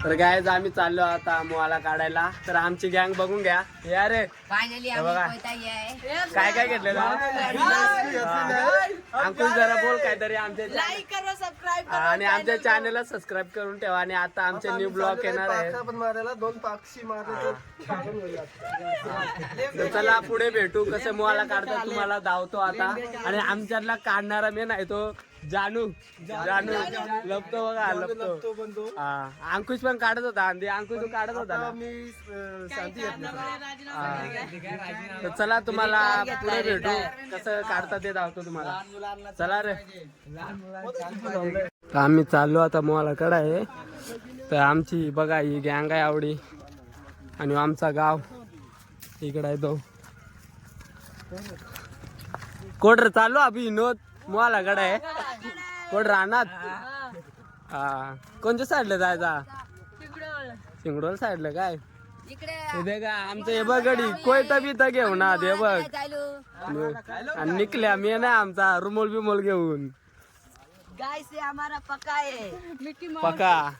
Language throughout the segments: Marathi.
तर गायज आम्ही चाललो आता मोहाला काढायला. तर आमची गँग बघून घ्या. या रे फायनली बघा काय काय घेतलेलं. अंकुश जरा बोल काहीतरी आमच्या लाईक करा, सबस्क्राइब करा आणि आमच्या चॅनलला सबस्क्राईब करून ठेवा. आणि आता आमचे न्यू ब्लॉग येणार आहे. तर चला पुढे भेटू. कसं मोहाला काढतात तुम्हाला धावतो आता. आणि आमच्यातला काढणारा मेन आहे तो जानू. जानू लपतो बघा, लपतो. हा अंकुश पण काढत होता. अंकुश तू काढत होता ना. तर चला तुम्हाला पुढे भेटू. कसं काढतात ते धावतो तुम्हाला. चला रे. तर आम्ही चाललो आता मोहाला काढाय. तर आमची बघा ही गँग आहे आवडी. आणि आमचा गाव इकडे आहे तो. कोण चाललो अभि विनोद मोहाला काढाय. कोण राहणार. हा कोणत्या साईडला जायचा. सिंगडोल साईडला काय इथे का आमचं हे बघ गडी कोयता बिता घेऊ ना दे बघ. आणि निकल्या मी ना आमचा रुमोल बिमोल घेऊन. पका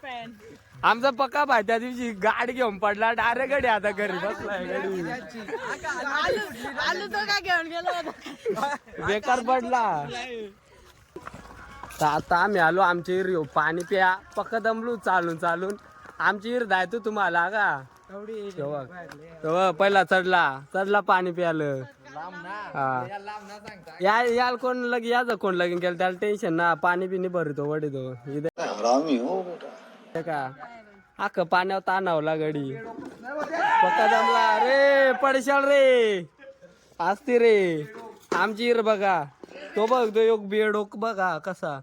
आमचा पक्का भाई त्या दिवशी गाडी घेऊन पडला डायरेक्ट गडी. आता घरी बसलाय गडी. बेकार पडला. आता आम्ही आलो आमची इर पाणी प्या. पक्का दमलू चालून चालून. आमची इर जायतो तुम्हाला का पहिला चढला पाणी प्यालं. याल कोण लगे याच कोण लगीन केलं त्याला टेन्शन ना. पाणी पिणी भरतो वडीतो का अख्ख पाण्यावर ताणावला गडी. पक्का जमला रे. पडशाल रे असते रे. आमची इर बघा तो बघ तो योग बेडोक बघा कसा.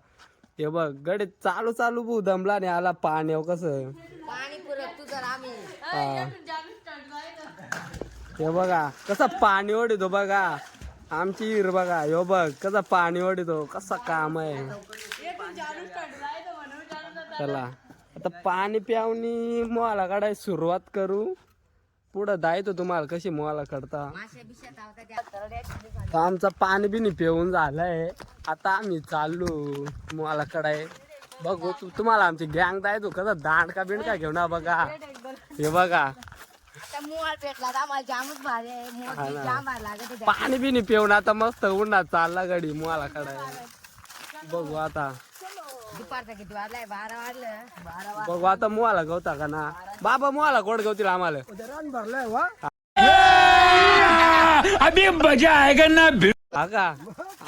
हे बघ गडी चालू चालू भू दमला आणि आला पाण्यावर कसं. हे बघा कसं पाणी ओढितो बघा. आमची इर बघा ह्यो बघ कसं पाणी ओढितो. कसा काम आहे. चला आता पाणी प्यावणी मोहाला काढाय सुरुवात करू. पुढं जायतो तुम्हाला कशी मोहाला काढता. आमचा पाणी बिनी पिऊन झालंय. आता आम्ही चाललो मोहाला काढाय. बघू तुम्हाला आमची गँग जायचो कसं दांडका बिंडका घेऊन बघा. हे बघा पाणी बिनी पिऊन आता मस्त उन्हात चालला गडी मोहाला काढाय. बघू आता बघू आता मोहाला गवता का ना. बाबा मोहाला कोड गवतील आम्हाला. अभी मजा आएगा ना. का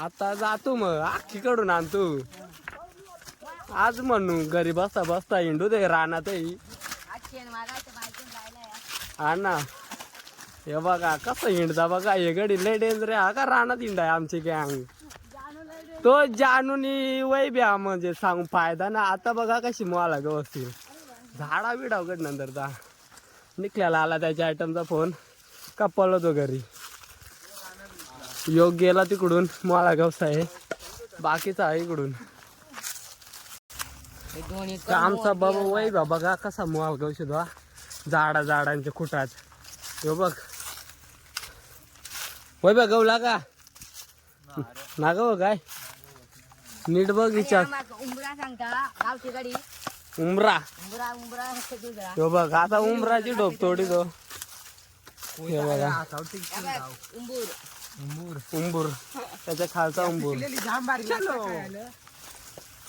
आता जातो मग आखी कडून आणतो. आज म्हणू घरी बसता बसता हिंडू दे रानातही. हा ना हे बघा कसं हिंडता बघा. हे गडी लय डेंजर आहे. का रानात हिंडाय आमची गँग. तो जानूनी वय ब्या म्हणजे सांगू फायदा ना. आता बघा कशी मोहाला व्यवस्थित झाडा बिडाव गड नंतर निकल्याला आला त्याच्या आयटमचा फोन. का पळतो घरी. योग गेला तिकडून मोहाला गवसा आहे. बाकीचा आहे इकडून. आमचा बाबा वय बघा कसा मोहाला गवशा झाडांच्या खुटात. यो बघ वय बघ गवला का ना गव काय नीट बघ विचार. उमरा तो बघ आता उमराची ढोप तोडी तो. हे बघा उंबूर त्याच्या खालचा उंबूर.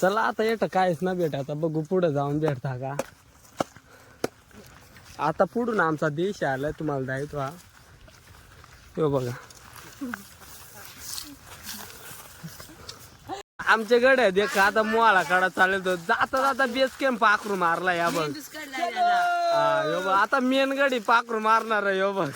चला आता येत काहीच ना भेट. आता बघू पुढे जाऊन भेटता का. आता पुढून आमचा देश आलाय तुम्हाला जायचो. हा हो बघा आमच्या गड्या देख आता मोहाला काढा चालेल. तो जाता जाता बेस कॅम्प पाखरू मारला. या बघ यो बघ आता मेन गडी पाखरू मारणार आहे. यो बघ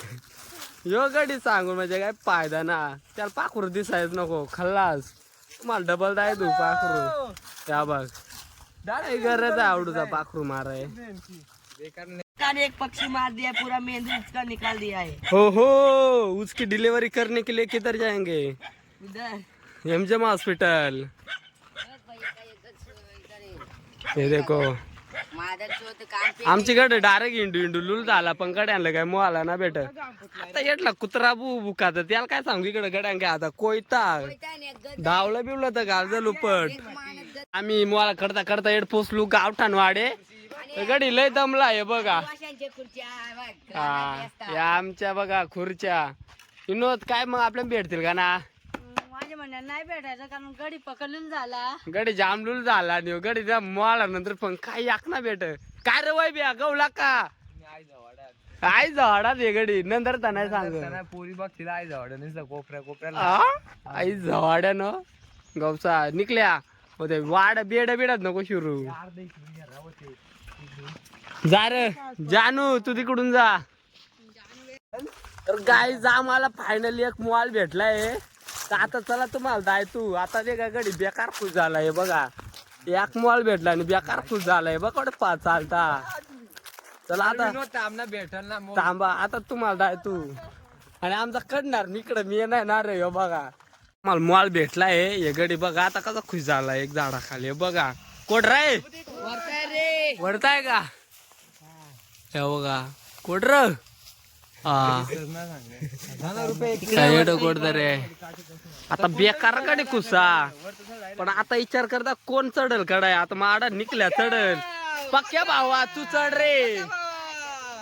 यो गडी सांगून म्हणजे काय फायदा ना. त्याला पाखरू दिसायच नको. खल्लास तुम्हाला डबल दाय तू पाखरू. त्या बघ गरज आहे आवडूचा पाखरू माराय. एक पक्षी मार दिया पूरा मेंदू उसका निकाल दिया है. हो उसकी डिलीवरी करने के लिए किधर जाएंगे. एमजेम हॉस्पिटल. हे देखो आमची कडे डायरेक्ट इंडू लुल झाला. पण गड्यांना काय मोहाला ना भेट. आता येटला कुत्रा बुका तर त्याला काय सांगू. इकडे गड्यां काय आता कोयता धावलं बिवलं तर घाल लुपट. आम्ही मोहाला करता करता एड पोचलू गावठाण वाडे. गडी लय दमला आहे बघा. वाशांच्या खुर्च्या बघ. हा या आमच्या बघा खुर्च्या. विनोद काय मग आपल्याला भेटतील का ना? माझ्या म्हणणं नाही भेटायचं कारण गडी पकडून झाला. गडी जामलूल झाला नाही गडी मळा नंतर पण काय याक ना भेट काय रे वाय बिया गवला का आई झाडात आहे गडी नंतर तर नाही सांग पोरी बघतील आई झाड कोपऱ्या कोपऱ्याला. आई झवाड्यानं गवसा निकल्या होते वाड बेड बेडत नको शिरू. जा रे जानू तू तिकडून जा. तर गाय जा मला फायनली एक मॉल भेटलाय. तर आता चला तुम्हाला जाय तू आता ते का गडी बेकार खुश झालाय बघा. एक मॉल भेटला आणि बेकार खुश झालाय बघ पाच चालता. चला आता भेटल ना थांबा आता तुम्हाला जाय तू आणि आमचा कडणार इकडे मी नाही ना रे हो बघा. मला मॉल भेटलाय हे गडी बघा आता कसा खुश झाला एक झाडाखाली बघा. कोट रे वरताय का हे बघा कोट र कोट रे आता बेकार कडे कुसा पण आता विचार करता कोण चढल कडाय आता माडा निकल्या चढल. पक्क्या भावा तू चढ रे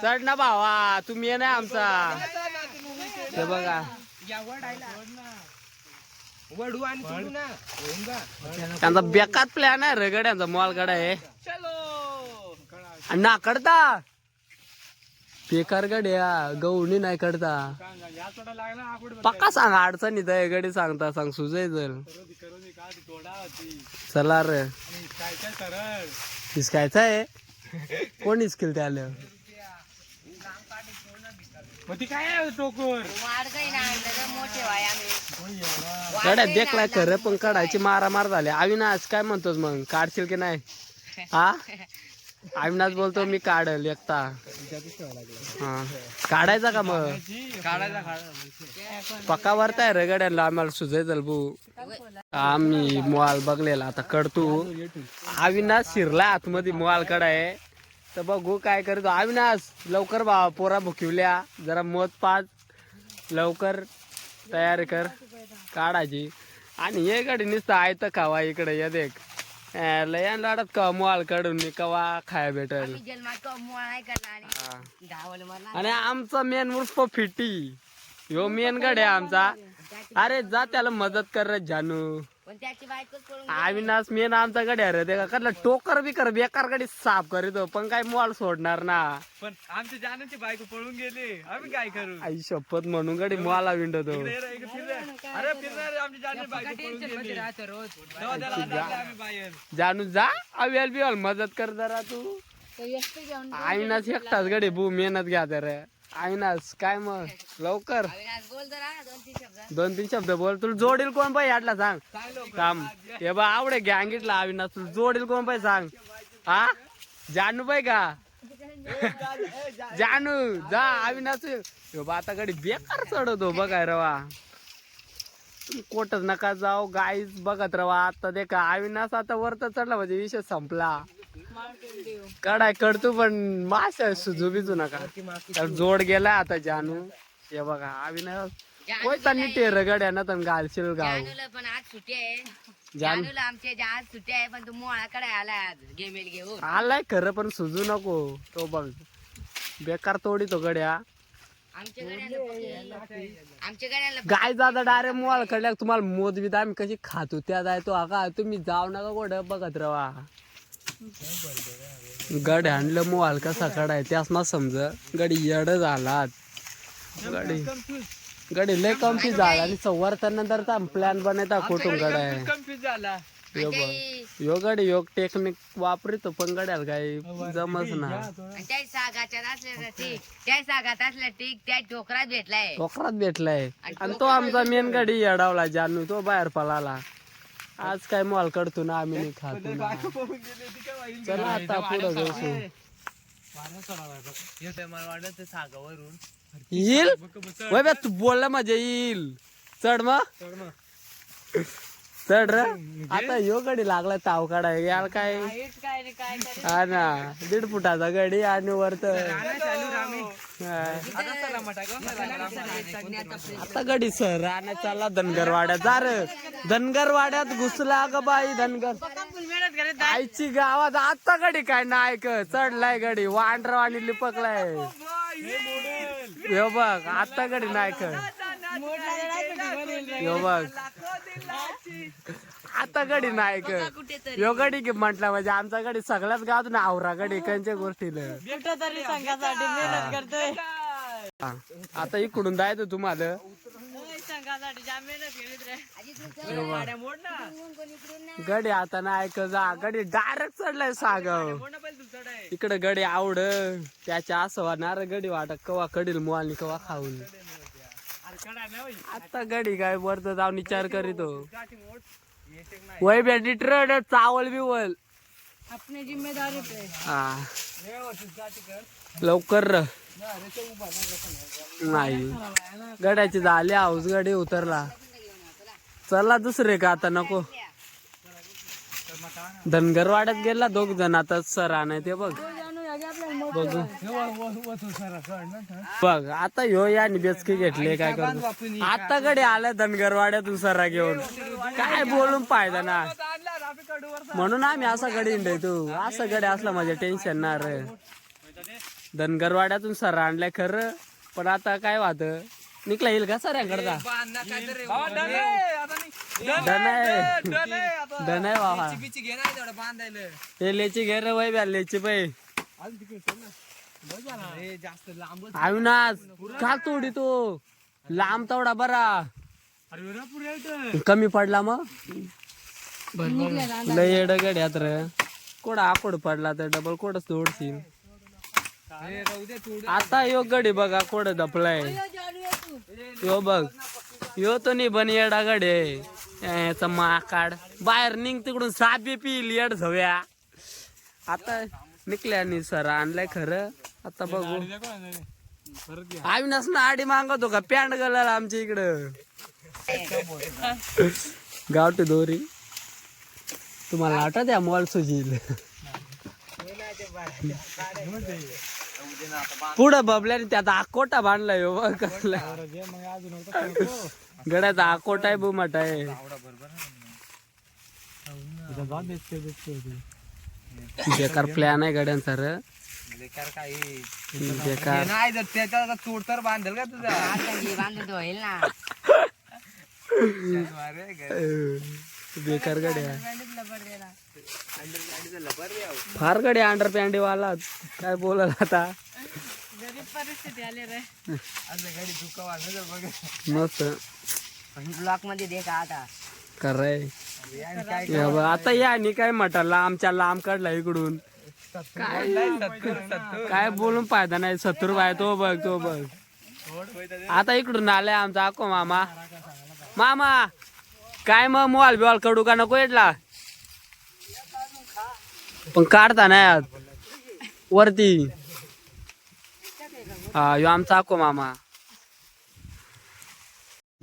चढ ना भावा तुम्ही ये नाही आमचा हे बघा. त्यांचा बेकार प्लॅन आहे रगड्यांचा मॉल कडा आहे ना कडता बेकार गड्या गवणी नाही कडता पक्का सांग अडचणीत आहे गडी सांगता सांग सुजय जर चला रे हिसकायचं आहे कोण हिसकेल त्या आलं गड्या देखलाय खरं पण काढायची मारामार झाले. अविनाश काय म्हणतोस मग काढशील की नाही? हा अविनाश बोलतो मी काढल एकटा. हा काढायचा का मग पक्का वरताय रे गड्यांना आम्हाला सुजाय चल भू. आम्ही मॉल बघलेला आता कडतो. अविनाश शिरला आतमध्ये मॉल कडाय तर बघू काय करतो. अविनाश लवकर बा पोरा भुकिवल्या जरा मत पाच लवकर तयारी कर काढायची. आणि हे गाडी नुसतं आयत खावा इकडे ये देख लय लाडत का मॉल काढून मी कवा खाया भेटल. आणि आमचा मेन उर्फ फिटी ह्यो मेन गड्या आमचा. अरे जा त्याला मदत कर रे जानू. अविनाश मेन आमचा गड्या रे ते का टोकर बी कर बेकार गाडी साफ करीतो पण काय मॉल सोडणार ना. पण आमच्या जानूची बायको पळून गेली आम्ही काय करू. आई शपथ म्हणून गाडी मॉला विंडतो. अरे फिरणार आमची जानूची बायको पळून गेली तेव्हा त्याला हाताळलं आम्ही बाहेर. जानू जा अवेल बिवाल मदत कर जरा तू. अविनाश एकटाच गडी भू मेहनत घ्या तर. अविनाश काय मग लवकर 2-3 शब्द बोल. तुला जोडील कोण पाहिजे यातला सांग काम हे बा आवडे गँगीतला. अविनाश तुला जोडील कोण पाहिजे सांग. हा जानू पाय का जानू जा अविनाश बा आता गाडी बेकार चढवतो बघाय रवा. तुम्ही कोटच नका जाऊ गाईच बघत रवा. आता दे का अविनाश आता वरत चढला म्हणजे विषय संपला. कडाय कडतो पण माशा सुजू बिजू नका तर जोड गेला आता जानू. हे बघा अविनाश कोयता नीट रगड्या ना तर घालशील गाव. पण आज सुट्टी आहे जानूला आमच्या आज सुट्टी आहे पण तू मोळाकडे आला आज गेमेल घेऊन आलाय खरं पण सुजू नको तो बघ बेकार तोडी तो गड्या. गाय जाता डायरेक्ट मोबाईल कडल्या तुम्हाला मोद बिद आम्ही कशी खातो त्या जाय तो आका तुम्ही जाऊ नका कुठं बघत रवा. गड आणलं मोबाईल कसा कडाय त्यास ना समज गडी येड झाला. गडी लय कन्फ्युज झाला आणि वर्तनंतर प्लॅन बनायचा कुठून गडाय कन्फ्युज झाला. यो गडी योग टेक्निक वापरतो पण गड्याला काही जमच ना. त्या सागात असल्या टीक त्या टोकरात भेटलाय टोकरात भेटलाय आणि तो आमचा मेन गाडी येडावला जानू तो बाहेर पळाला. आज काय मॉल करतो ना आम्ही नाही खातो ना. चला आता पुढे जाऊ. येईल तू बोलला माझ्या येईल चढ मग चढ र. आता यो गडी लागला ताव काढाय यार काय हा ना 1.5 फुटाचा गडी आणि वरत आता गडी सर राहण्यात चालला धनगरवाड्यात जा र. धनगरवाड्यात घुसला ग बाई धनगर आईची गावात आता गडी काय नाही चढलाय गडी वांढरवाणी लिपकलाय यो बघ आता गडी नाही यो बघ आता गडी नाही यो गडी की म्हटलं म्हणजे आमचा गडी सगळ्याच गावातून आवरा गडी कंच्या गोष्टीला आता इकडून जायचं तुम्हाला गडी आता नाही जा गडी डायरेक्ट चढलाय सागाव इकडे गडी आवड त्याच्या असं वाटणार गडी वाटत कवा कडील मुवाली कवा खाऊन आता गडी काय वरत जाऊन विचार करीतो वय भेटी ट्रेड चावल बिवल अपनी जिम्मेदारी पे हा लवकर नाही गड्याची झाली हाऊस गडी उतरला चला दुसरे का आता नको धनगरवाड्यात गेला 2 जण आता सर नाही ते बघ बघू बघ आता ह्यो या बेचके घेतले काय करू आता गडी आल्या धनगरवाड्यातून सरा घेऊन काय बोलून फायदा ना म्हणून आम्ही असा गडी हिंडय तू असं गडी असला माझ्या टेन्शन ना रे धनगरवाड्यातून सर आणलाय खरं पण आता काय वाहत निकला येईल का सऱ्यांकडचा धनाय बाबा हे लेची घे रे वय ब्या लेची पै अविनाश का तोडी तो लांब तेवढा बरा कमी पडला मग लय येड गड्यात रे कोडा आकोड पडला तर डबल कोडच तोडशील आता यो गडी बघा कोड दपलाय यो बघ यो तो नाही बन येडा गडे याचा माकाड बाहेर निघ तिकडून साबी पिल येड झव्या आता निकल्या सर आणलाय खरं आता बघू अविनाश ना आडी मागवतो का पॅन्ट कलर आमच्या इकडं गावठी दोरी तुम्हाला आठवत या मॉल सुजील पुढं बबल्याने त्यात आकोटा बांधलाय हो गड्याचा आकोटा आहे बुमाट आहे बेकार प्लॅन आहे गड्यांचा रे बेकार नाही जर त्याचा चोर तर बांधेल का तुझा बांधतो होईल ना बेकार गड्या फार गड्या अंडर पॅन्टी वाला काय बोलल आता मस्त ब्लॉक मध्ये दे का आता कराय आता या काय म्हटला आमच्या लांब काढला इकडून काय बोलून फायदा नाही 70 रुपये तो बघ आता इकडून आलाय आमचा आको मामा मामा काय मग मोबाईल बिवाल कडू का नको येतला पण काढता नाही आज वरती हा यो आमचा आको मामा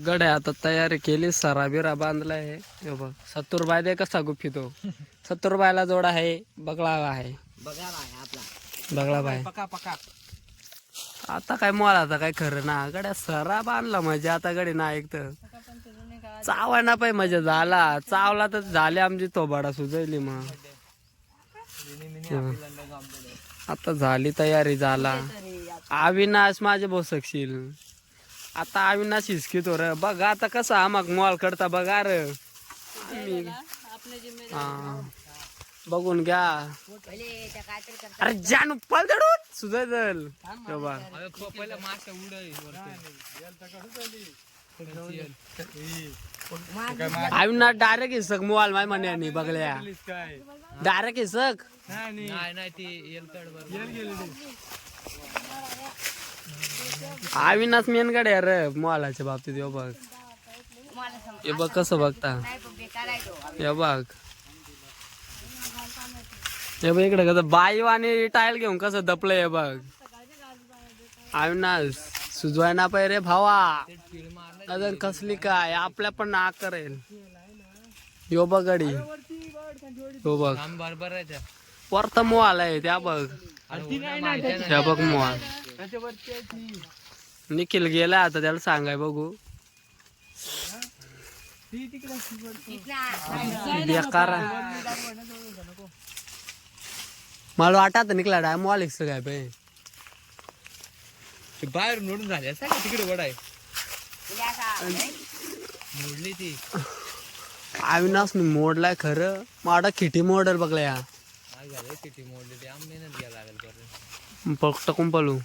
गड्या आता तयारी केली सरा बिरा बांधलाय बघ 70 रुपये दे कसा गुफितो 70 रुपयाला जोड आहे बगळा आहे बगळा बाय आता काय मोलाचा काय खरं ना गड्या सरा बांधला म्हणजे आता गडी ना ऐकत चावा ना पाय मजा झाला चावला तर झाले आमची तोबाडा सुजली मग आता झाली तयारी झाला अविनाश माझे बोसकशील आता अविनाश हिसकितो रे बघा आता कसं आमाक मॉल करता बघा रे बघून घ्या अरे जानू पळ दडून सुजल अविनाश डायरेक्ट हिसक मोबाईल माय म्हणे बघल्या डायरेक्ट हिसक अविनाश मेनगडे रे मोलाच्या बाबतीत यो बघ हे बघ कसं बघता हे बघ हे बघ इकडे कसं बाई आणि टायल घेऊन कसं दपलंय हे बघ अविनाश सुजवाय ना पाय रे भावा अजून कसली काय आपल्या पण ना करेल यो बघ गडी यो बघ परत मोहाल आहे त्या बघ त्या बघ मोहाल निखिल गेला आता त्याला सांगाय बघू बेकार आहे. मला वाटत निघला डाय मॉल काय बाई बाहेर नोडून झाले तिकडे वडा आहे मोडली ती अविनाश मी मोडलाय खरं माडा खिटी मोडल बघला या किती मोडली ती आम मेहनत घ्यायला लागेल परत पक्टकून पळू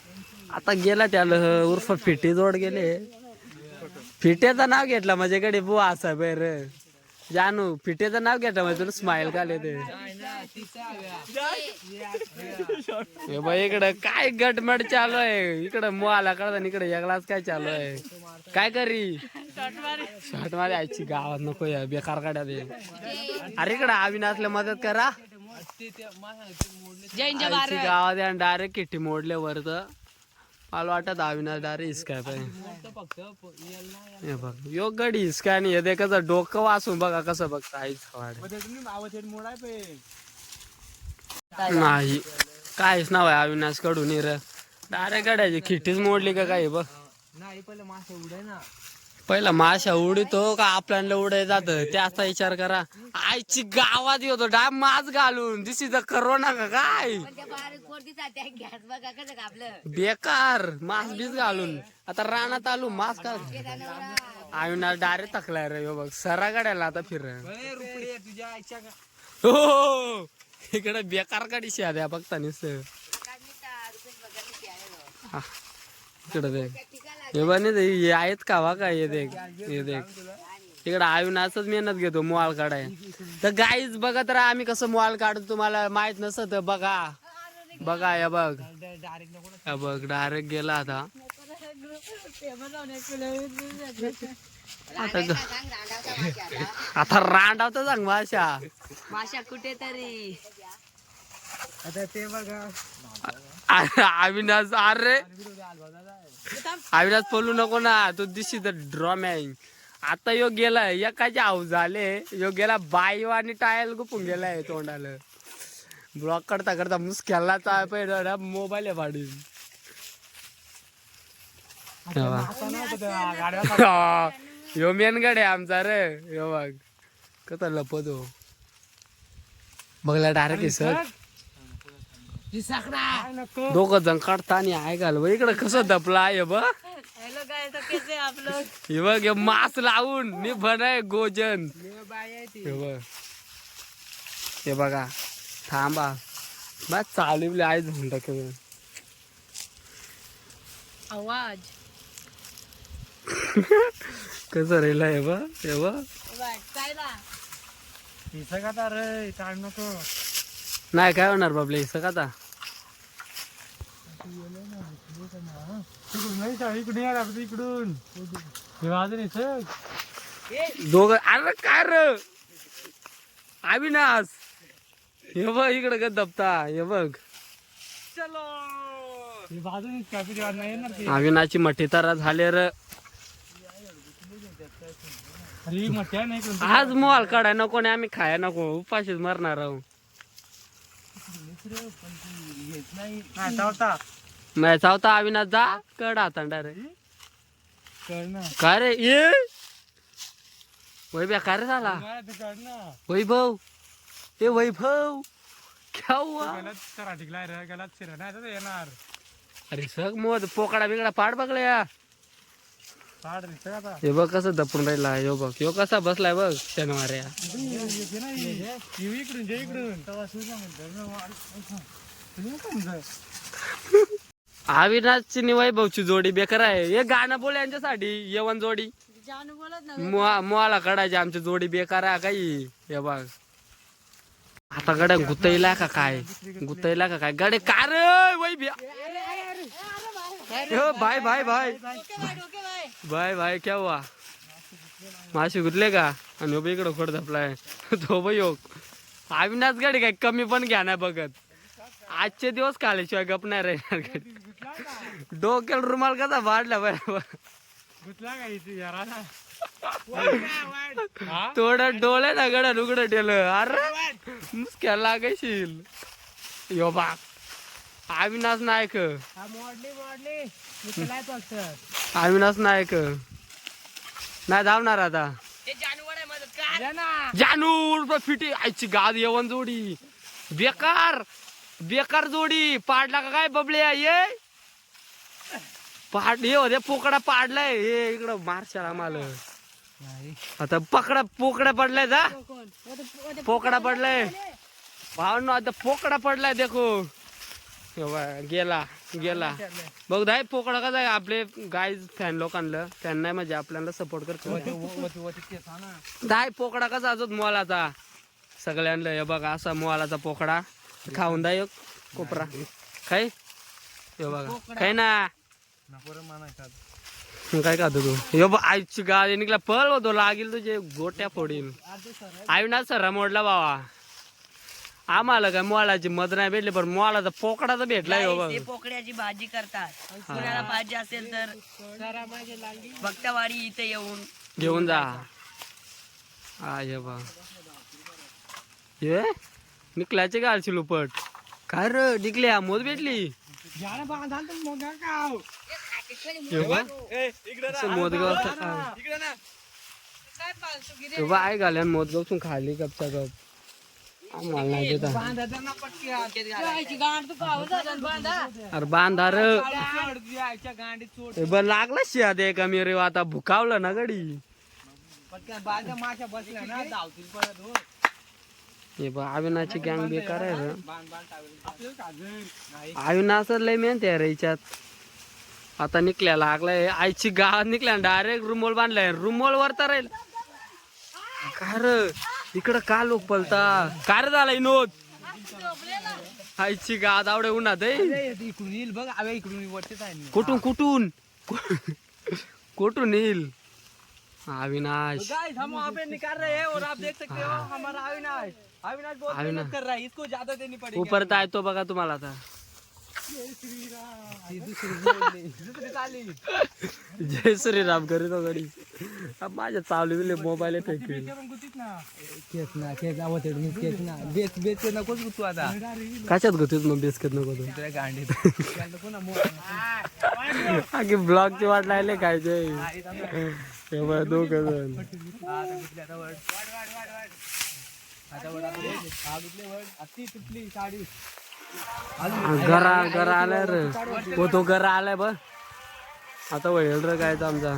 आता गेला त्याला उर्फ फिटी जोड गेले फिटेचं नाव घेतलं माझ्याकडे बुवा असा बैर जानू फिटेचं नाव घेतलं म्हणजे तुला स्माइल का ते हे बाई इकडं काय गटमट चालू आहे इकडं मुआला कळत इकडे एकलाच काय चालू आहे काय करी शॉट मारे आईची गावात नको या बेकार काढ्या ते अरे इकडं अविनाशला मदत करा आईची गावात डायरेक्ट किट्टी मोडले वरत मला वाटत अविनाश डायरेक्ट हिसकाय पाहिजे बघ यो गडी हिसकाय आणि हे देखाचं डोकं वाचून बघा कसं बघता आईच नाही काहीच नाव आहे अविनाश कडून डायरेक्ट गड्याची खिट्टीच मोडली का काही बघ नाही पहिले मासे उडे ना पहिला माशा उडीतो का आपल्याला उडाय जात त्याचा विचार करा आईची गावात येतो डाय मास घालून दिसी तर करोना का काय बेकार मास बीस घालून आता रानात आलो मास का अविनाश डायरेक्ट थकलाय रे बघ सरा गाड्याला आता फिर हो इकडे बेकार गाडी द्या बघता निस इकडे देख हे बने हे आहेत का वा काय हे देख इकडे अविनाशच मेहनत घेतो मोबाईल काढाय तर गाईच बघत राहा आम्ही कसं मोबाईल काढतो तुम्हाला माहित नसत बघा बघा या बघ बघ डायरेक्ट गेला आता आता रांडावता सांग माशा कुठे तरी आता ते बघा अविनाश अरे अविनाश पळू नको ना तो दिशी तर ड्रॉमॅन आता यो गेलाय एकाचे हाऊ झाले यो गेला बाईव आणि टायल गुपून गेलाय तोंडाला ब्लॉक करता करता मुसक्याला पहिला मोबाईल आहे भाडी यो मेनगड आहे आमचा रे यो बघ कसा लपतो बघला डायरेक्ट सर दोघ जण काढता आणि ऐकाल इकडे कसं दपला आहे बघ हे बघ हे मास लावून निभन आहे गोजन हे बघ हे बघा थांबा बस चालू आई झोन टाक आवाज कसं राहिला हे बघ हे बघ रे टाइम नको नाही काय होणार बाबले हिसक आता इकडून दोघ अरे काय र अविनाश हे बघ इकडे का दबता हे बघ अविनाशची मठी तर झाले र आज मोबाईल काढाय नको आणि आम्ही खाया नको उपाशीच मरणार आहो नाही चावता अविनाश जा कड आता डायरेक्ट काय रे ये वैभ्या काय रे झाला वैभव ए वैभव क्या हुआ अरे सग मोद पोकडा बिकडा पाड बघल्या हे बघ कसं दपून राहिला हे बघ ह्यो कसा बसलाय बघ शनिवार्या अविनाशची नि वैभवची जोडी बेकार आहे हे गाणं बोल यांच्यासाठी येवन जोडी मुआला काढायची आमची जोडी बेकार आहे काही हे बघ आता गड्या गुतईला का काय गडे का रे वैभ्या भाई भाई भाई भाई भाई क्या हुआ माशी गुतले का आणि उभे इकडं खोड धपलाय तो बाई अविनाश गाडी काय कमी पण घ्या नाही बघत आजचे दिवस काल्याशिवाय गप नाही राहणार डोक्याला रुमाल कसा वाढला बाय थोडं डोळे ना गड्या उघडं ठेवलं अरे मुसक्या लागायशील यो बा अविनाश नायक अविनाश नायक नाही धावणार आता जानूर फिटी आईची गाद येवन जोडी बेकार बेकार जोडी पाडला का काय बबले ये पाड हे होते पोकडा पाडलाय हे इकडं मारशाल आम्हाला आता पकडा पोकडा पडलाय जा पोकडा पडलाय भावनो आता पोकडा पडलाय देखो गेला गेला बघ दाय पोकडा कसा आहे आपले गाय फॅन लोकांना त्यांना म्हणजे आपल्याला सपोर्ट करतो दाय पोकडा कसा अजून मोलाचा सगळ्यांना हे बघा असा मोलाचा पोकडा खाऊन दाय कोपरा काय हे बघा काय ना काय खातो तू हे बघ आईची गाडी निघला पळ होतो लागेल तुझे गोट्या फोडील आई ना सरा मोडला बाबा आम्हाला काय मोळाची मध नाही भेटली पण मोळाचा पोकडाचा भेटला ते पोकड्याची भाजी करतात कुणाला भाजी असेल तर भक्तवाडी इथे येऊन घेऊन जा ये बा ये निकल्याचे गालची लुपट काय र निकल्या मोद भेटली मोदगाव आई घाल्यान मोदगाव खाली गपचा गप आम्हाला नाही देता अरे बांधा रे बर लागला शिया दे का मी रे आता भुकावलं ना गडी हे बा अविनाची गँग बेकार आहे रे अविनाश लय मेहनत रे याच्यात आता निकल्या लागलाय आईची गावात निकल्या डायरेक्ट रुमोल बांधलाय रुमोल वर तर राहील काय रे इकडं का लोक पलता काय झालाय नोद आईची गावात आवडे उन्हात इकडून येईल बघ आवे इकडून वरतीच आहे कुठून कुठून कुठून येईल अविनाश हम वहाँ पे निकाल रहे हैं और आप देख सकते हो हमारा अविनाश अविनाश बहुत मेहनत कर रहा है इसको ज्यादा देनी पड़ेगी ऊपर तर येतो बघा तुम्हाला आता जय श्रीराम करीत हो गडी माझ्या चालू बिले मोबाईल फेकली नकोच तू आता कशात गुतीत मग बिस्किट नको तू गांडीत आगे ब्लॉगची वाट लागले काय ते दोघ जण घरा घरा आलाय रे हो तो घरा आलाय बर आता वळेल रे काय आमचा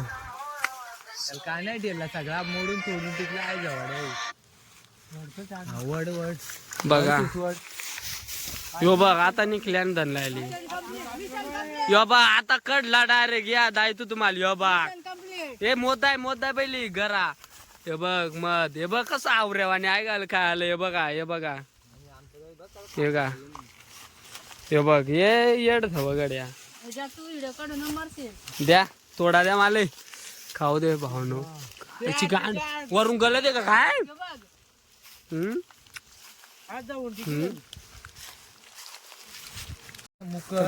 काय नाही दिला सगळा मोडून तोडून तिथला आहे जवळ वड वड बघा यो बघ आता निघल्यान धनला आली यो बा आता कडला डायरेक्ट या दाय तू तुम्हाला यो बा हे मोदाय पहिली घरा हे बघ मध हे बघ कसं आवरेवाने ऐकायला काय आलं हे बघा हे बघा हे का हे बघ ये येड थव गड्या द्या तोडा द्या माले खाऊ दे भावनो याची गांड वरून गले दे का काय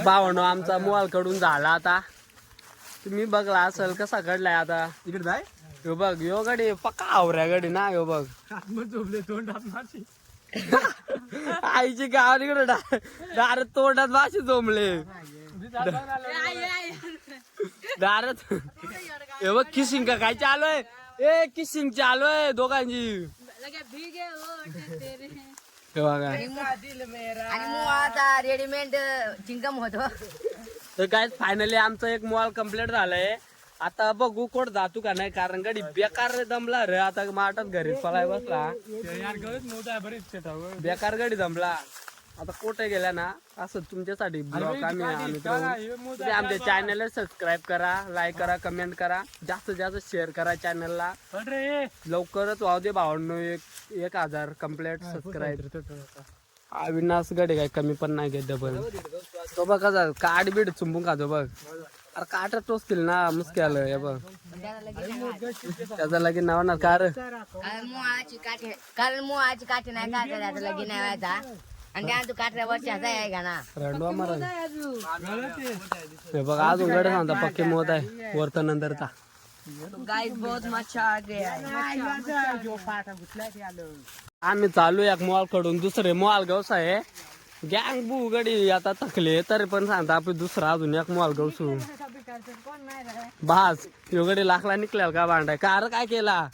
भावनो आमचा मोबाईल कडून झाला आता तुम्ही बघला असेल कसा कडलाय आता इकडे जाय यो बघ यो गडी पक्का आवऱ्या गडी ना यो बघ झोपले तोंडात माशी आईची गावात इकडे दार तोंडात माशी जमले दारात हे बघ किसिंग का काय चालू आहे ए किसिंग चालू आहे दोघांची हे बघा आणि मग आता रेडीमेड चिंगम होतो तर काय फायनली आमचं एक मॉल कम्प्लीट झालंय आता बघू कोण जातो का नाही कारण गडी बेकार दमला रे आता माटात घरी पळाय बसला बेकार गडी दमला आता कोठे गेल्या ना असं तुमच्यासाठी ब्लॉग आम्ही आमच्या चॅनलला सबस्क्राईब करा लाईक करा कमेंट करा जास्तीत जास्त शेअर करा चॅनलला लवकरच वाहू दे भावांनो 1000 कम्प्लीट सबस्क्राईब अविनाश गडे काय कमी पण नाही घेत डबल तो बघ कसा काड बीड चुंबून खातो बघ अरे काटा टोचतील ना मुसक्याल हे बघ त्याचा लगीन नाव ना कार कारण मोहाची काठी नाही का त्याचा लगीन नाही व्हायचा आणि त्या तू काठऱ्या वर्षाचा आहे का ना रंडवा मारा हे बघ अजून गडे सांगता पक्के मोद आहे वरत नंतरचा गाइस बहुत मच्छा आ गया आम्ही चालू एक मॉल कडून दुसरे मॉल गवसा आहे गँग बू गडी आता थकले तरी पण सांगता आपण दुसरा अजून एक मॉल गवसू बास यो गडी लाखला निघल्या का भांडाय कार काय केला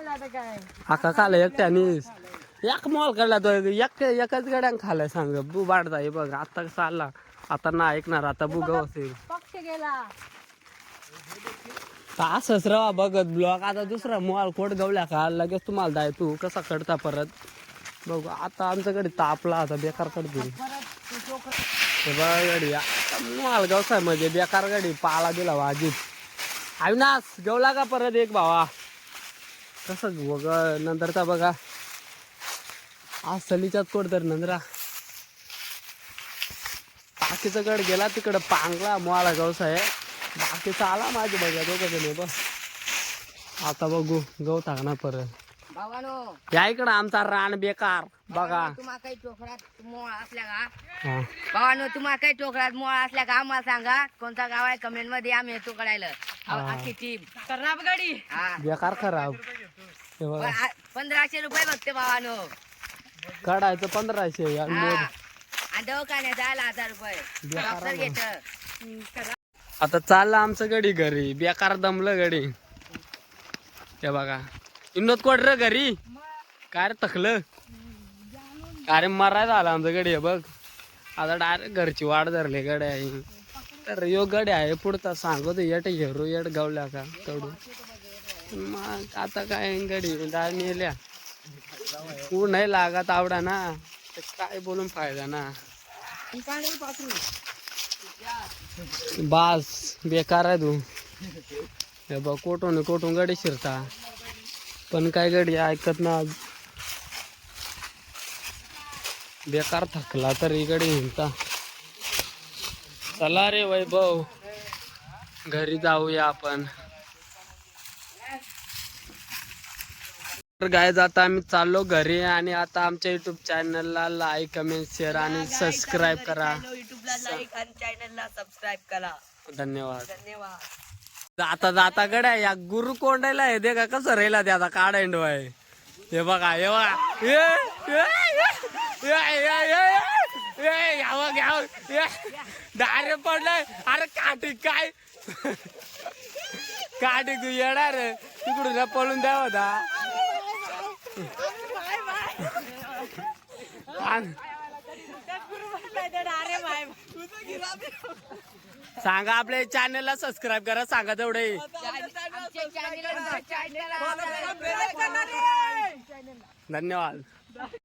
आका खाला एकट्यानीच एक मॉल काढला तो एकाच गाड्यान खालाय सांग बू बाडता हे बघ आता कसा आला आता ना ऐकणार आता बुग असेल असंच राहा बघत ब्लॉक आता दुसरा मॉल कोट गवल्या का लगेच तुम्हाला जाय तू कसा कडता परत बघू आता आमच्याकडे तापला आता बेकार कडते गाडी मॉल गवसाय म्हणजे बेकार गाडी पाला दिला वाजीत अविनाश गवला का परत एक भावा कसं बघ नंतरचा बघा आज सलीच्यात कोड तर नंदरा बाकीचा गड गेला तिकडं पांगला मोळा गवसा आहे बाकीचा आला माझी बघा दोघं जण बस आता बघू गवत टाकणार परत भावानो या इकडं आमचा रान बेकार बघा तुम्हाला काही टोकरात मोळ असल्या का हा. भावानो तुम्हाला काही टोकरात मोळ असल्या का आम्हाला सांगा कोणता गाव आहे कमेंट मध्ये आम्ही येतो कळायला आखी टीम खराब गाडी बेकार खराब हे बघा. 1500 रुपये बघते भावानो काढायचं 1500 आणि मोड. आणि दवाखान्यात जायला 1000 रुपये डॉक्टर घेत आता चाललं आमचं गडी घरी बेकार दमलं गडी हे बघा विनोद कोड रे घरी काय रे थकलं अरे मरायला आला आमचं गडी आहे बघ आता डायरेक्ट घरची वाट धरली गडी आहे तर यो गडी आहे पुढचा सांगतो येट घेरू येट गावल्या का तेवढं मग आता काय गडी डाळ नेल्या ऊन नाही लागत आवडा ना तर काय बोलून फायदा ना बास बेकार आहे तू हे बघ कोटून गडी शिरता पण काय गडी ऐकत ना बेकार थकला तरी गडी हिंडता चला रे वैभव घरी जाऊया आपण तर गाय जाता आम्ही चाललो घरी आणि आता आमच्या युट्यूब चॅनलला लाईक कमेंट शेअर आणि सबस्क्राईब करा युट्यूबला लाईक आणि चॅनलला सबस्क्राईब करा धन्यवाद धन्यवाद जाता जाता गड्या या गुरु कोंडायला आहे दे का कसं राहिला त्याचा काढा आहे हे बघा हे बघा डायरे पडलाय अरे काठी काय काठी तू येणार तिकडून पळून द्या होता सांगा आपल्या चॅनलला सबस्क्राईब करा सांगा तेवढे धन्यवाद.